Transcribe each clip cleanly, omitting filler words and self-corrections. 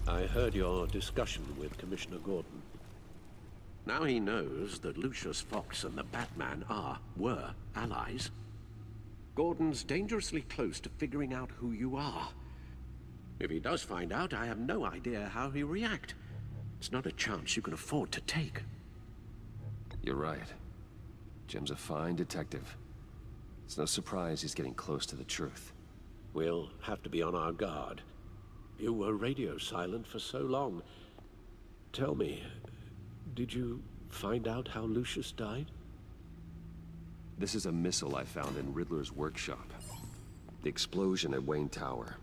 I heard your discussion with Commissioner Gordon. Now he knows that Lucius Fox and the Batman were allies. Gordon's dangerously close to figuring out who you are. If he does find out, I have no idea how he'll react. It's not a chance you can afford to take. You're right. Jim's a fine detective. It's no surprise he's getting close to the truth. We'll have to be on our guard. You were radio silent for so long. Tell me, did you find out how Lucius died? This is a missile I found in Riddler's workshop. The explosion at Wayne Tower.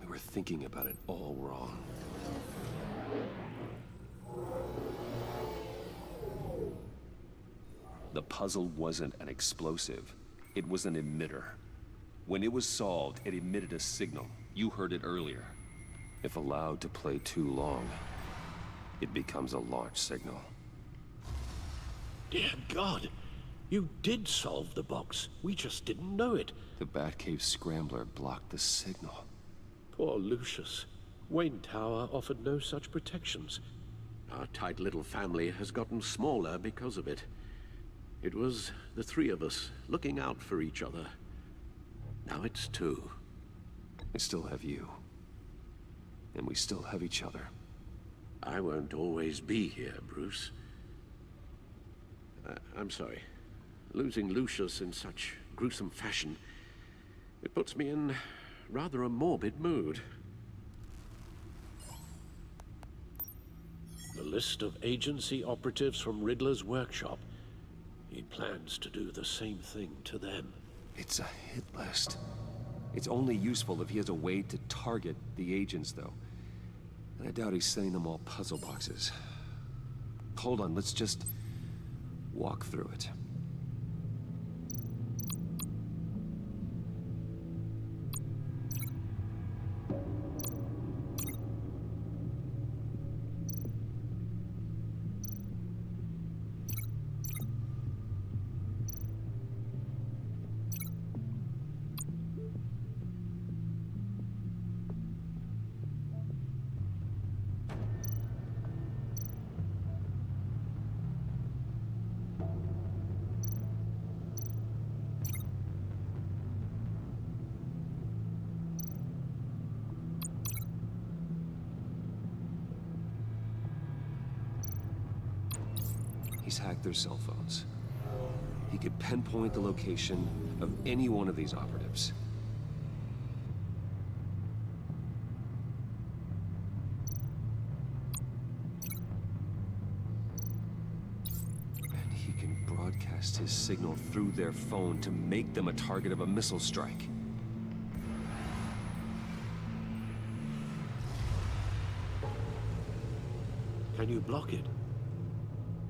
We were thinking about it all wrong. The puzzle wasn't an explosive. It was an emitter. When it was solved, it emitted a signal. You heard it earlier. If allowed to play too long, it becomes a launch signal. Dear God! You did solve the box. We just didn't know it. The Batcave scrambler blocked the signal. Poor Lucius. Wayne Tower offered no such protections. Our tight little family has gotten smaller because of it. It was the three of us looking out for each other. Now it's two. We still have you. And we still have each other. I won't always be here, Bruce. I'm sorry. Losing Lucius in such gruesome fashion, it puts me in rather a morbid mood. The list of agency operatives from Riddler's workshop. He plans to do the same thing to them. It's a hit list. It's only useful if he has a way to target the agents, though. And I doubt he's sending them all puzzle boxes. Hold on, let's just walk through it. He's hacked their cell phones. He could pinpoint the location of any one of these operatives. And he can broadcast his signal through their phone to make them a target of a missile strike. Can you block it?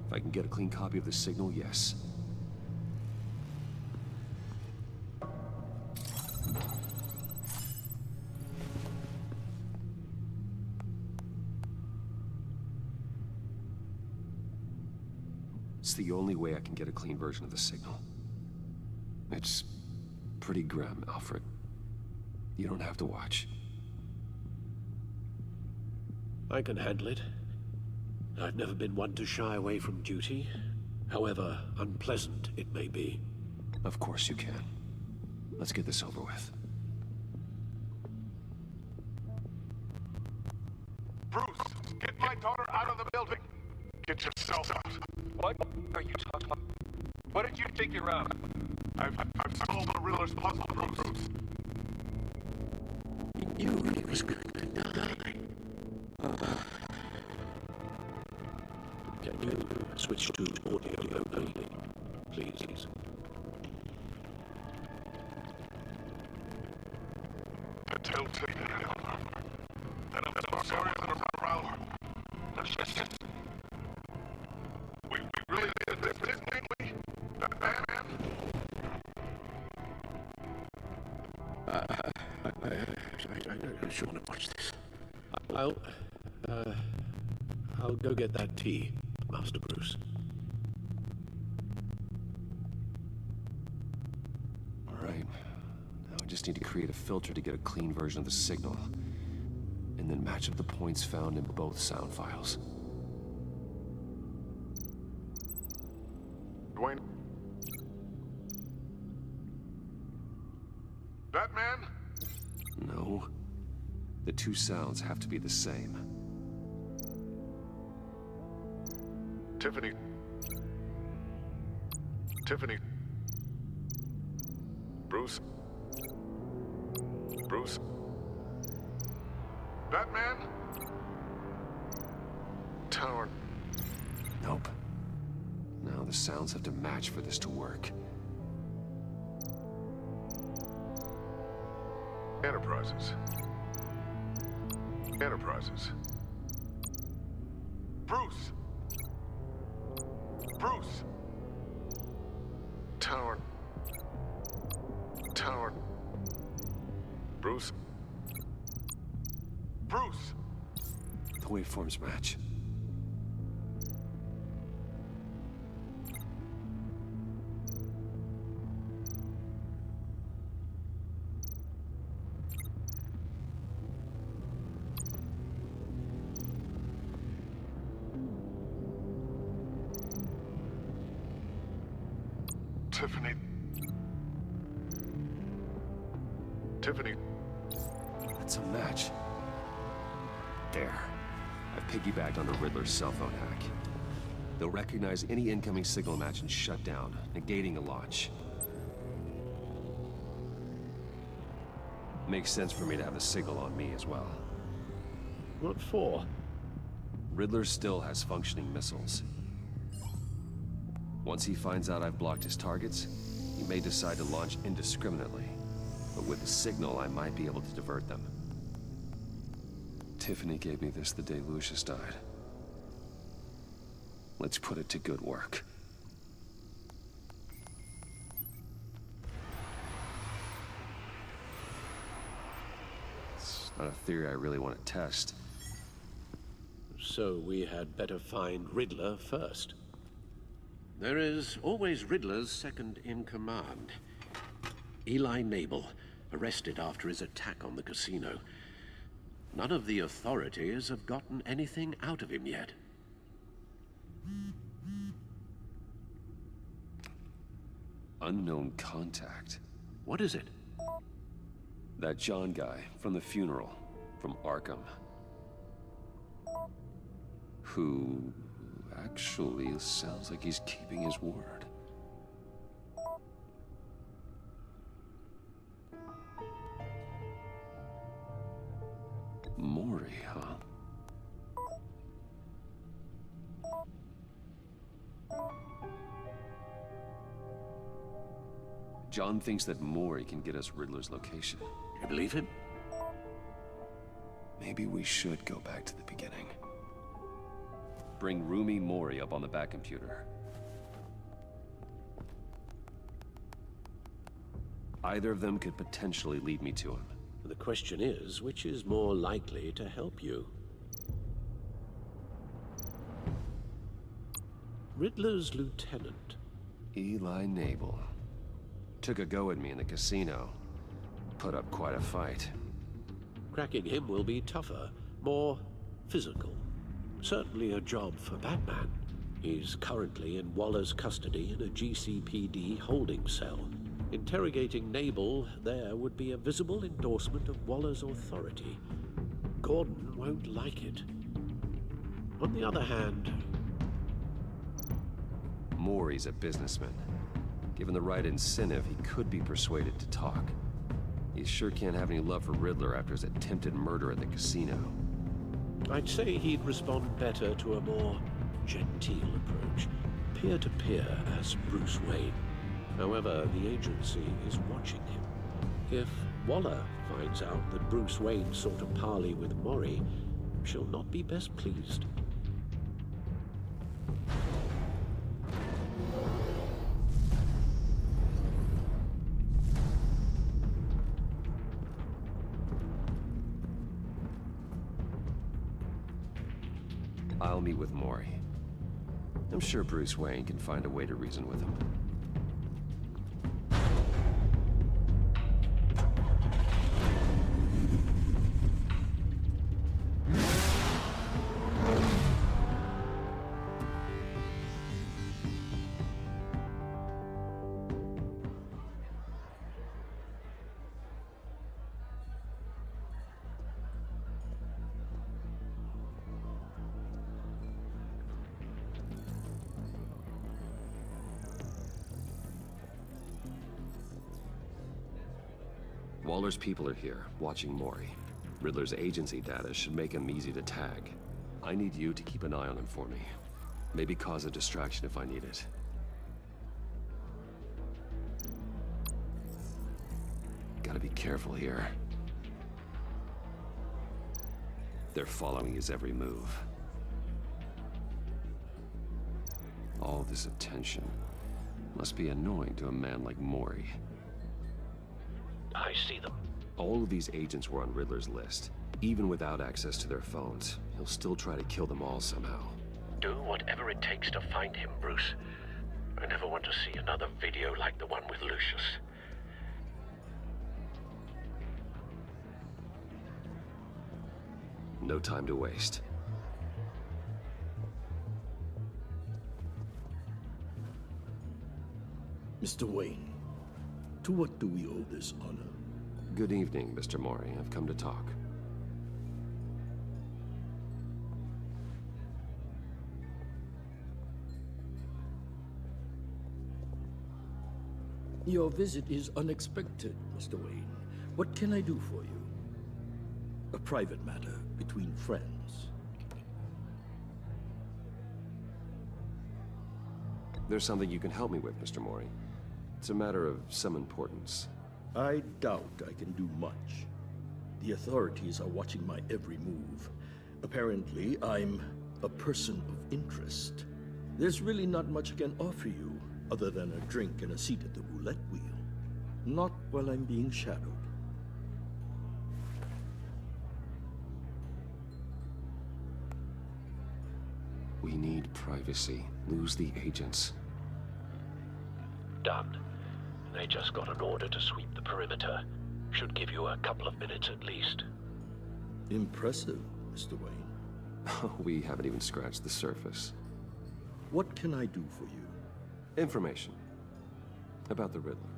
If I can get a clean copy of the signal, yes. It's the only way I can get a clean version of the signal. It's pretty grim, Alfred. You don't have to watch. I can handle it. I've never been one to shy away from duty, however unpleasant it may be. Of course you can. Let's get this over with. Bruce, get my daughter out of the building. Get yourself out. What are you talking about? What did you figure out? I've solved the Riddler's puzzle, Bruce. He knew he was going to die. Can you switch to audio only, please? Tell Tina, and I'm sorry that I'm around. We really did this, didn't we? Batman? I just want to watch this. I'll go get that tea, Master Bruce. All right. Now I just need to create a filter to get a clean version of the signal. and then match up the points found in both sound files. Dwayne? That man? No. The two sounds have to be the same. Tiffany. Tiffany. Bruce. Bruce. That man? Tower. Nope. Now the sounds have to match for this to work. Enterprises. Enterprises. Bruce! Bruce! Tower. Tower. Bruce. Bruce! The waveforms match. Tiffany. Tiffany. That's a match. There. I've piggybacked on the Riddler's cell phone hack. They'll recognize any incoming signal match and shut down, negating a launch. Makes sense for me to have the signal on me as well. What for? Riddler still has functioning missiles. Once he finds out I've blocked his targets, he may decide to launch indiscriminately. But with the signal, I might be able to divert them. Tiffany gave me this the day Lucius died. Let's put it to good work. It's not a theory I really want to test. So we had better find Riddler first. There is always Riddler's second in command. Eli Nabel, arrested after his attack on the casino. None of the authorities have gotten anything out of him yet. Unknown contact. What is it? That John guy from the funeral, from Arkham. Who actually sounds like he's keeping his word. Maury, huh? John thinks that Maury can get us Riddler's location. You believe him? Maybe we should go back to the beginning. Bring Rumi Mori up on the back computer. Either of them could potentially lead me to him. The question is, which is more likely to help you? Riddler's lieutenant. Eli Nabel. Took a go at me in the casino. Put up quite a fight. Cracking him will be tougher, more physical. Certainly a job for Batman. He's currently in Waller's custody in a GCPD holding cell. Interrogating Nabel there would be a visible endorsement of Waller's authority. Gordon won't like it. On the other hand... Maury's a businessman. Given the right incentive, he could be persuaded to talk. He sure can't have any love for Riddler after his attempted murder at the casino. I'd say he'd respond better to a more genteel approach, peer-to-peer as Bruce Wayne. However, the agency is watching him. If Waller finds out that Bruce Wayne sought a parley with Mori, she'll not be best pleased. I'll meet with Mori. I'm sure Bruce Wayne can find a way to reason with him. Waller's people are here, watching Mori. Riddler's agency data should make him easy to tag. I need you to keep an eye on him for me. Maybe cause a distraction if I need it. Gotta be careful here. They're following his every move. All this attention must be annoying to a man like Mori. I see them. All of these agents were on Riddler's list. Even without access to their phones, he'll still try to kill them all somehow. Do whatever it takes to find him, Bruce. I never want to see another video like the one with Lucius. No time to waste. Mr. Wayne, to what do we owe this honor? Good evening, Mr. Mori. I've come to talk. Your visit is unexpected, Mr. Wayne. What can I do for you? A private matter between friends. There's something you can help me with, Mr. Mori. It's a matter of some importance. I doubt I can do much. The authorities are watching my every move. Apparently, I'm a person of interest. There's really not much I can offer you, other than a drink and a seat at the roulette wheel. Not while I'm being shadowed. We need privacy. Lose the agents. Done. They just got an order to sweep the perimeter. Should give you a couple of minutes at least. Impressive, Mr. Wayne. We haven't even scratched the surface. What can I do for you? Information. About the Riddler.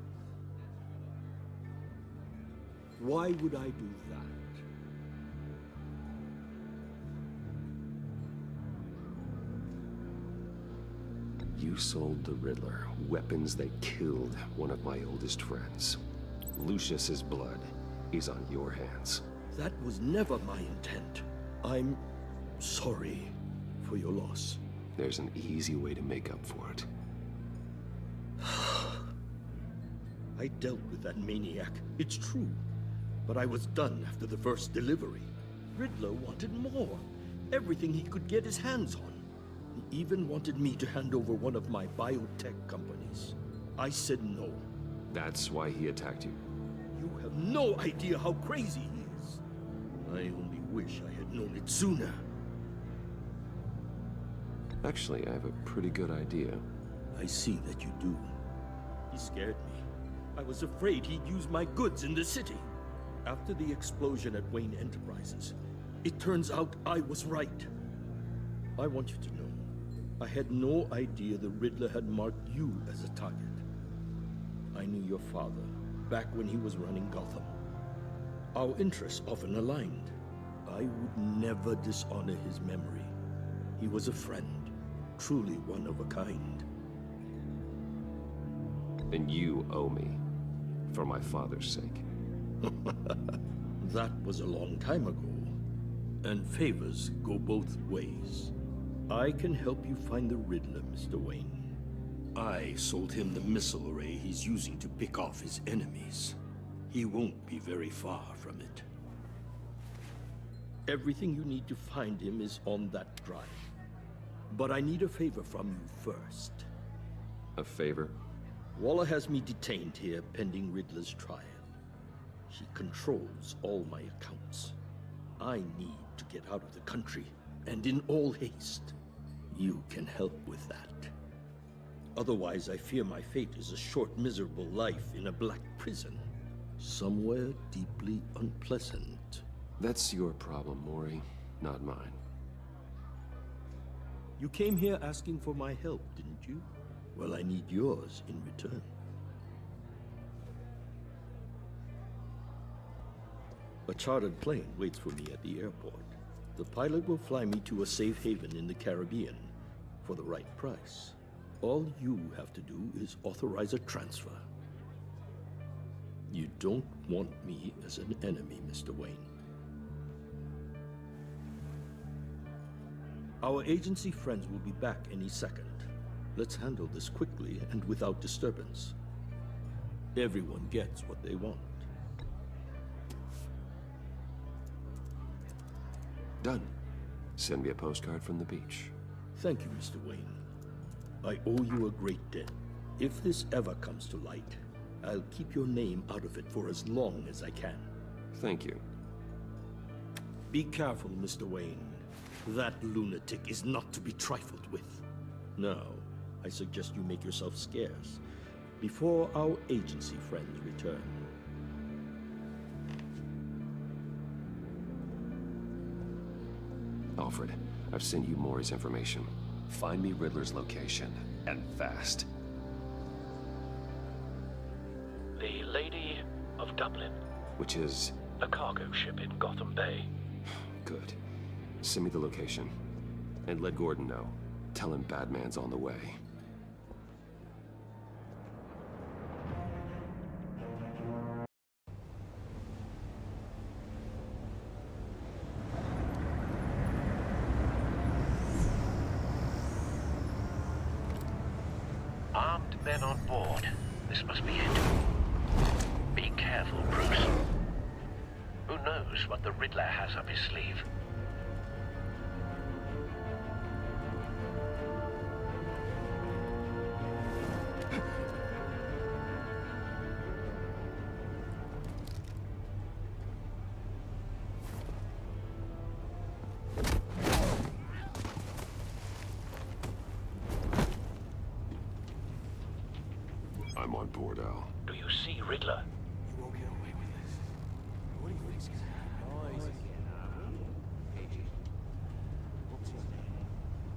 Why would I do that? You sold the Riddler weapons that killed one of my oldest friends. Lucius's blood is on your hands. That was never my intent. I'm sorry for your loss. There's an easy way to make up for it. I dealt with that maniac, it's true. But I was done after the first delivery. Riddler wanted more. Everything he could get his hands on. He even wanted me to hand over one of my biotech companies. I said no. That's why he attacked you. You have no idea how crazy he is. I only wish I had known it sooner. Actually, I have a pretty good idea. I see that you do. He scared me. I was afraid he'd use my goods in the city. After the explosion at Wayne Enterprises, it turns out I was right. I want you to know, I had no idea the Riddler had marked you as a target. I knew your father back when he was running Gotham. Our interests often aligned. I would never dishonor his memory. He was a friend, truly one of a kind. And you owe me, for my father's sake. That was a long time ago, and favors go both ways. I can help you find the Riddler, Mr. Wayne. I sold him the missile array he's using to pick off his enemies. He won't be very far from it. Everything you need to find him is on that drive. But I need a favor from you first. A favor? Waller has me detained here pending Riddler's trial. She controls all my accounts. I need to get out of the country, and in all haste. You can help with that. Otherwise, I fear my fate is a short, miserable life in a black prison. Somewhere deeply unpleasant. That's your problem, Mori, not mine. You came here asking for my help, didn't you? Well, I need yours in return. A chartered plane waits for me at the airport. The pilot will fly me to a safe haven in the Caribbean for the right price. All you have to do is authorize a transfer. You don't want me as an enemy, Mr. Wayne. Our agency friends will be back any second. Let's handle this quickly and without disturbance. Everyone gets what they want. Done. Send me a postcard from the beach. Thank you, Mr. Wayne. I owe you a great debt. If this ever comes to light, I'll keep your name out of it for as long as I can. Thank you. Be careful, Mr. Wayne. That lunatic is not to be trifled with. Now, I suggest you make yourself scarce before our agency friends return. Alfred, I've sent you Maury's information. Find me Riddler's location, and fast. The Lady of Dublin. Which is... A cargo ship in Gotham Bay. Good. Send me the location. And let Gordon know. Tell him Batman's on the way. Armed men on board. This must be it. Be careful, Bruce. Who knows what the Riddler has up his sleeve? I'm on board, Al. Do you see Riddler? You won't get away with this. What do you think's gonna happen? Noise again, are we? Agent. What's your name?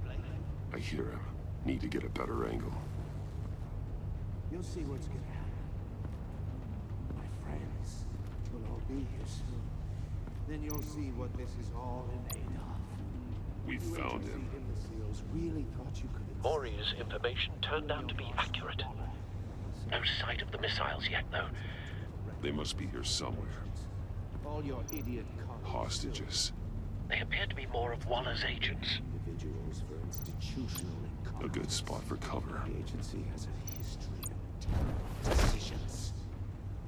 Blake? I hear him. Need to get a better angle. You'll see what's gonna happen. My friends will all be here soon. Then you'll see what this is all in aid of. We You found him. agency imbeciles really thought you could... Maury's information turned out to be accurate. No sight of the missiles yet, though. They must be here somewhere. All your idiot Hostages. They appear to be more of Waller's agents. individuals for institutional A good spot for cover. The agency has a history of terrible decisions.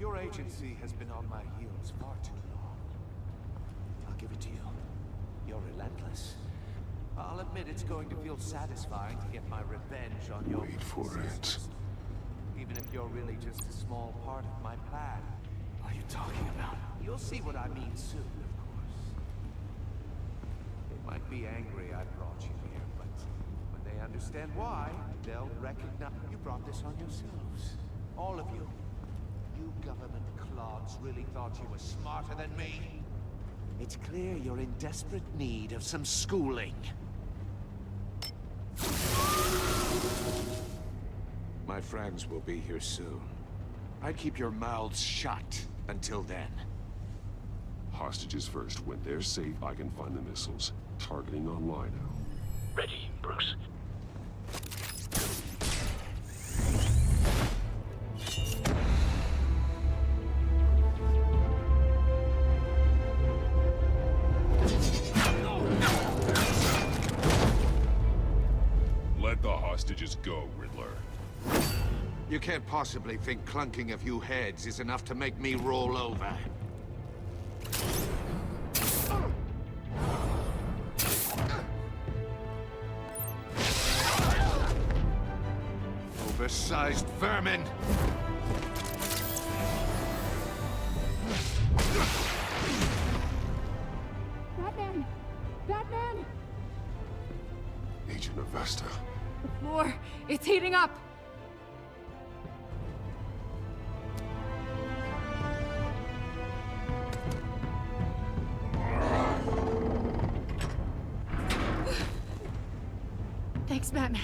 Your agency has been on my heels far too long. I'll give it to you. You're relentless. I'll admit it's going to feel satisfying to get my revenge on your Wait for it. even if you're really just a small part of my plan. What are you talking about? You'll see what I mean soon, of course. They might be angry I brought you here, but when they understand why, they'll recognize you brought this on yourselves. All of you. You government clods really thought you were smarter than me. It's clear you're in desperate need of some schooling. My friends will be here soon. I'd keep your mouths shut until then. Hostages first. When they're safe, I can find the missiles. Targeting on Lino. Ready, Bruce. Let the hostages go, Riddler. You can't possibly think clunking a few heads is enough to make me roll over. Oversized vermin! Batman! Batman! Agent Avesta. More! It's heating up! Thanks, Batman.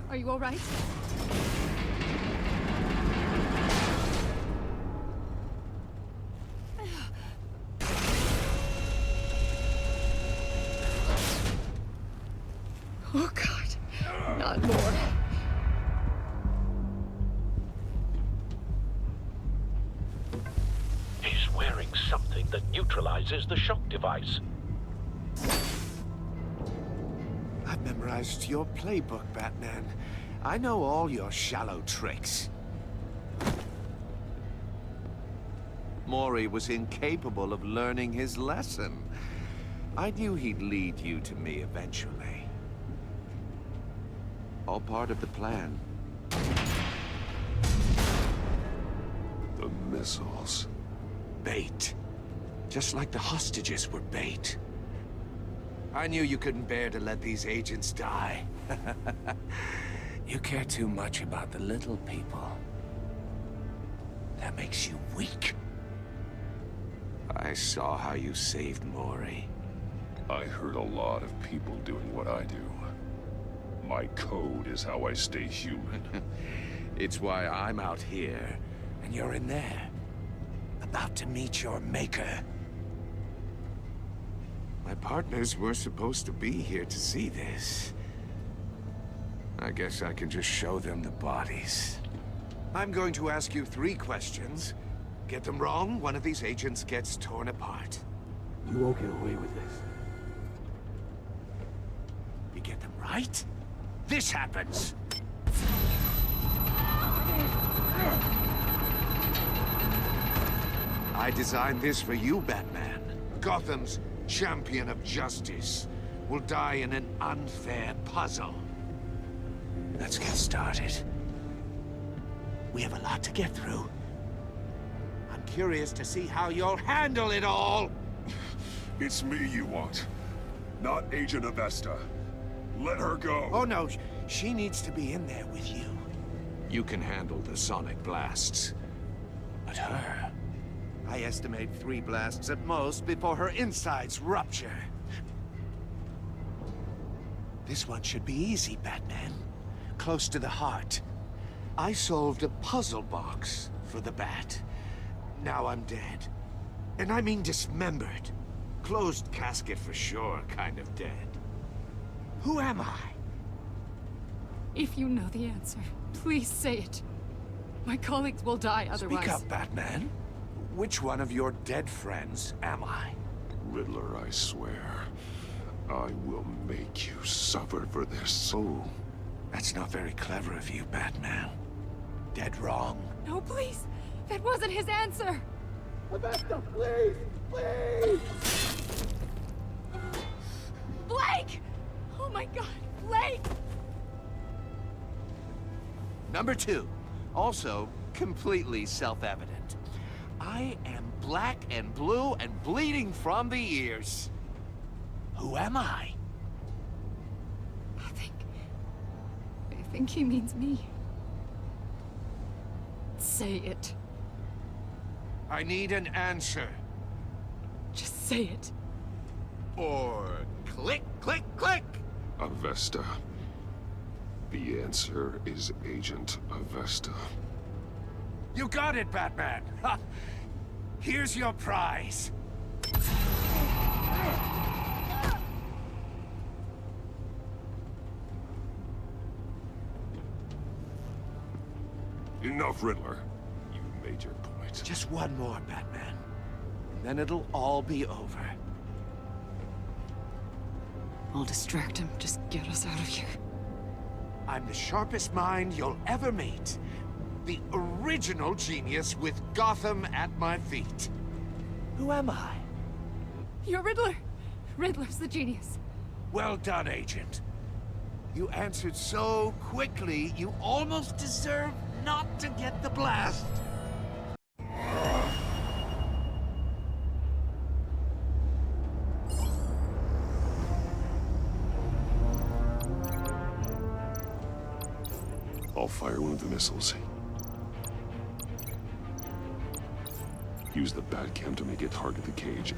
Are you all right? that neutralizes the shock device. I've memorized your playbook, Batman. I know all your shallow tricks. Mori was incapable of learning his lesson. I knew he'd lead you to me eventually. All part of the plan. The missiles. Bait. Just like the hostages were bait. I knew you couldn't bear to let these agents die. You care too much about the little people. That makes you weak. I saw how you saved Mori. I heard a lot of people doing what I do. My code is how I stay human. It's why I'm out here, and you're in there. About to meet your maker. My partners were supposed to be here to see this. I guess I can just show them the bodies. I'm going to ask you 3 questions. Get them wrong, one of these agents gets torn apart. You won't get away with this. You get them right, this happens. I designed this for you, Batman. Gotham's champion of justice will die in an unfair puzzle. Let's get started. We have a lot to get through. I'm curious to see how you'll handle it all. It's me you want, not Agent Avesta. Let her go. Oh no, she needs to be in there with you. You can handle the sonic blasts. But her... I estimate 3 blasts at most before her insides rupture. This one should be easy, Batman. Close to the heart. I solved a puzzle box for the Bat. Now I'm dead. And I mean dismembered. Closed casket for sure, kind of dead. Who am I? If you know the answer, please say it. My colleagues will die otherwise. Speak up, Batman. Which one of your dead friends am I? Riddler, I swear. I will make you suffer for this. Oh, that's not very clever of you, Batman. Dead wrong. No, please. That wasn't his answer. Avesta, please! Please! Blake! Oh my God, Blake! Number 2, also completely self-evident. I am black and blue and bleeding from the ears. Who am I? I think he means me. Say it. I need an answer. Just say it. Or click, click, click! Avesta. The answer is Agent Avesta. You got it, Batman! Ha! Here's your prize. Enough, Riddler. You made your point. Just one more, Batman. And then it'll all be over. I'll distract him. Just get us out of here. I'm the sharpest mind you'll ever meet. The original genius with Gotham at my feet. Who am I? You're Riddler. Riddler's the genius. Well done, Agent. You answered so quickly, you almost deserve not to get the blast. I'll fire one of the missiles. Use the Batcam to make it target the cage.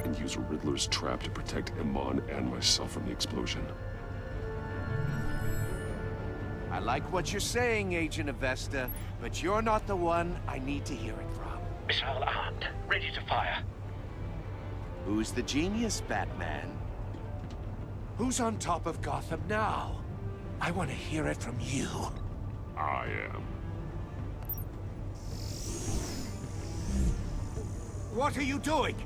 And use Riddler's trap to protect Iman and myself from the explosion. I like what you're saying, Agent Avesta, but you're not the one I need to hear it from. Missile armed, ready to fire. Who's the genius, Batman? Who's on top of Gotham now? I want to hear it from you. I am. What are you doing?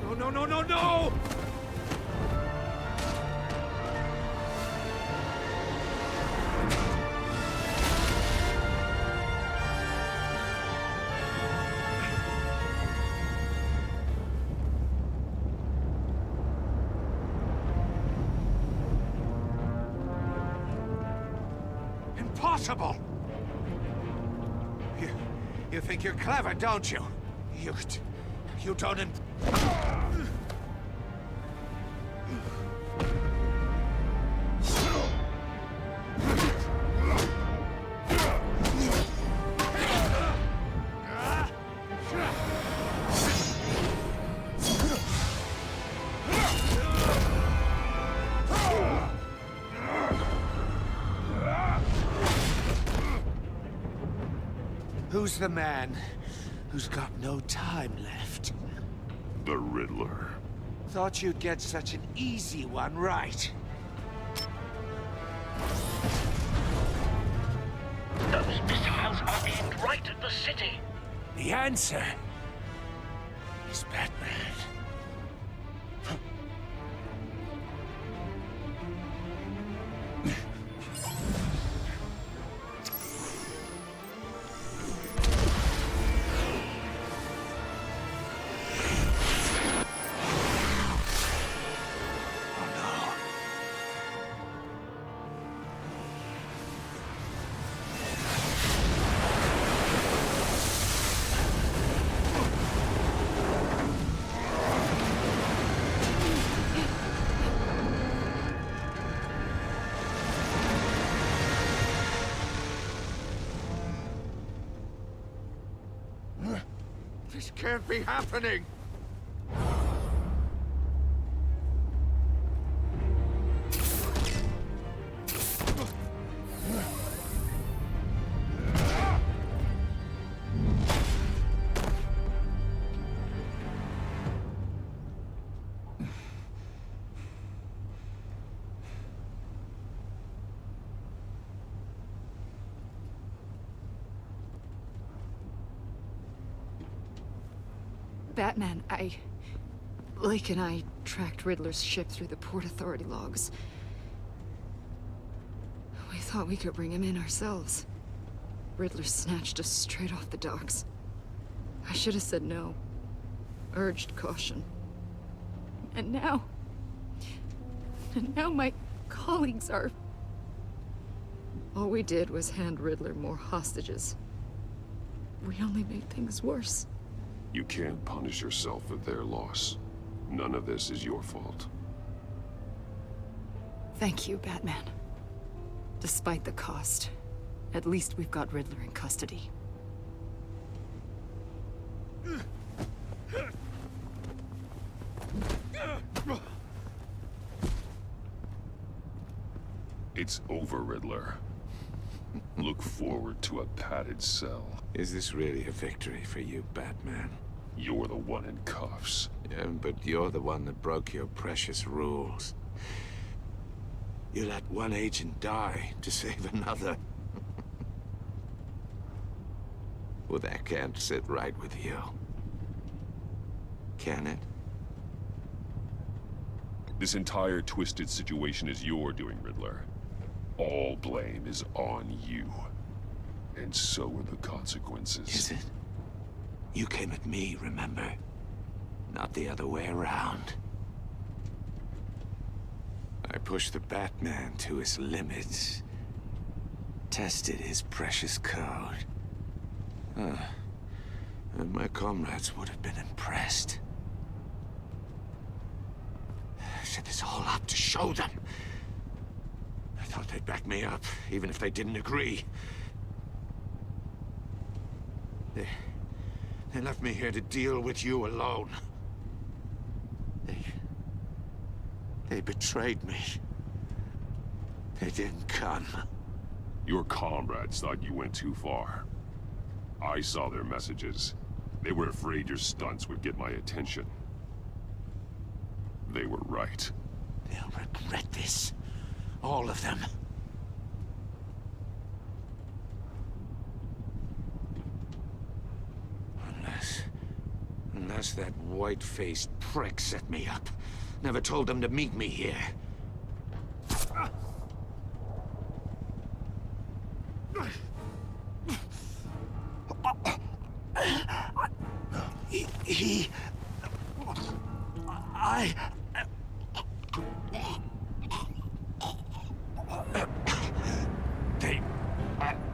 No, no, no, no, no! Impossible! You think you're clever, don't you? You don't... Who's the man who's got no time left? The Riddler. Thought you'd get such an easy one right. Those missiles are aimed right at the city. The answer is Batman. This can't be happening! Batman, Blake and I tracked Riddler's ship through the Port Authority logs. We thought we could bring him in ourselves. Riddler snatched us straight off the docks. I should have said no. Urged caution. And now my colleagues are... All we did was hand Riddler more hostages. We only made things worse. You can't punish yourself for their loss. None of this is your fault. Thank you, Batman. Despite the cost, at least we've got Riddler in custody. It's over, Riddler. Look forward to a padded cell. Is this really a victory for you, Batman? You're the one in cuffs. Yeah, but you're the one that broke your precious rules. You let one agent die to save another. Well, that can't sit right with you. Can it? This entire twisted situation is your doing, Riddler. All blame is on you. And so are the consequences. Is it? You came at me, remember? Not the other way around. I pushed the Batman to his limits. Tested his precious code. And my comrades would have been impressed. I set this all up to show them. I thought they'd back me up, even if they didn't agree. They left me here to deal with you alone. They betrayed me. They didn't come. Your comrades thought you went too far. I saw their messages. They were afraid your stunts would get my attention. They were right. They'll regret this. All of them. Unless that white-faced prick set me up. Never told them to meet me here.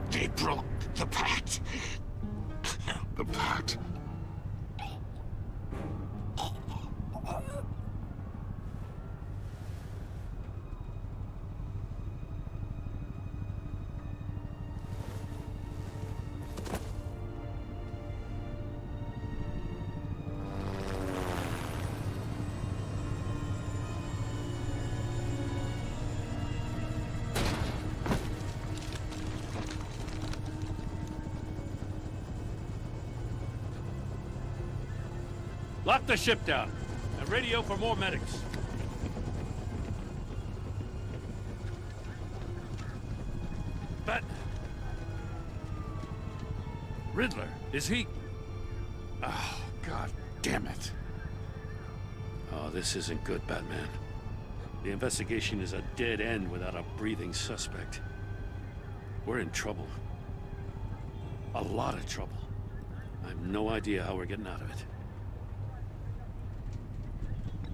They broke the pact. The pact? Lock the ship down, and radio for more medics. But... Riddler, is he... Oh, God damn it. Oh, this isn't good, Batman. The investigation is a dead end without a breathing suspect. We're in trouble. A lot of trouble. I have no idea how we're getting out of it.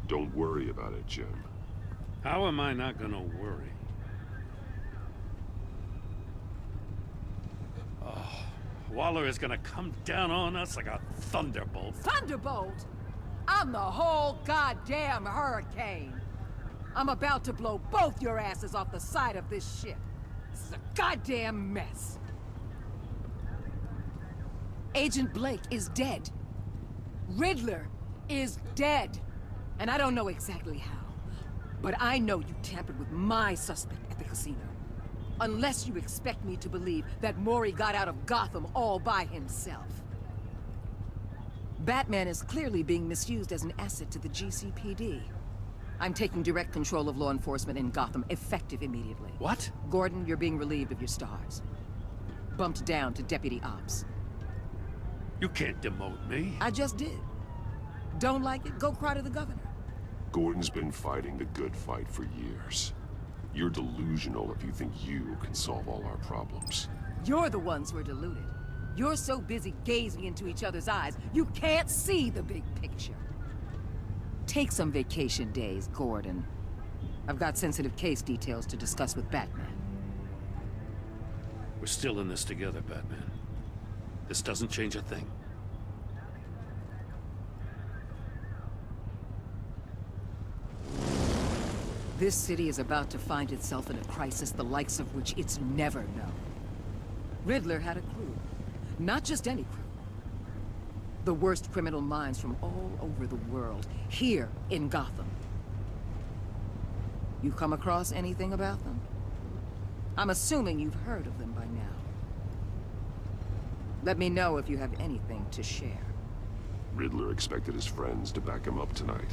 Don't worry about it, Jim. How am I not gonna worry? Oh, Waller is gonna come down on us like a thunderbolt. Thunderbolt? I'm the whole goddamn hurricane. I'm about to blow both your asses off the side of this ship. This is a goddamn mess. Agent Blake is dead. Riddler is dead. And I don't know exactly how, but I know you tampered with my suspect at the casino. Unless you expect me to believe that Mori got out of Gotham all by himself. Batman is clearly being misused as an asset to the GCPD. I'm taking direct control of law enforcement in Gotham, effective immediately. What? Gordon, you're being relieved of your stars. Bumped down to Deputy Ops. You can't demote me. I just did. Don't like it? Go cry to the governor. Gordon's been fighting the good fight for years. You're delusional if you think you can solve all our problems. You're the ones who are deluded. You're so busy gazing into each other's eyes, you can't see the big picture. Take some vacation days, Gordon. I've got sensitive case details to discuss with Batman. We're still in this together, Batman. This doesn't change a thing. This city is about to find itself in a crisis the likes of which it's never known. Riddler had a crew. Not just any crew. The worst criminal minds from all over the world, here in Gotham. You come across anything about them? I'm assuming you've heard of them by now. Let me know if you have anything to share. Riddler expected his friends to back him up tonight.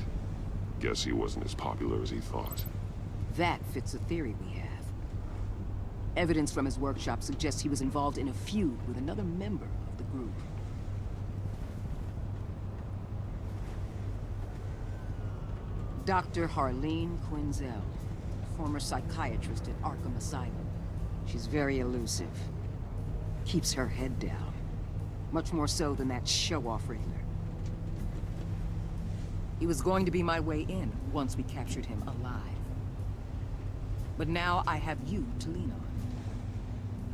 Guess he wasn't as popular as he thought. That fits a theory we have. Evidence from his workshop suggests he was involved in a feud with another member of the group. Dr. Harleen Quinzel, former psychiatrist at Arkham Asylum. She's very elusive. Keeps her head down. Much more so than that show-off Riddler. He was going to be my way in once we captured him alive. But now I have you to lean on.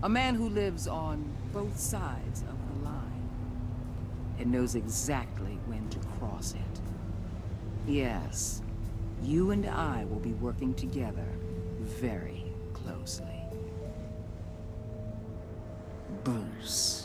A man who lives on both sides of the line and knows exactly when to cross it. Yes, you and I will be working together very closely. Bruce.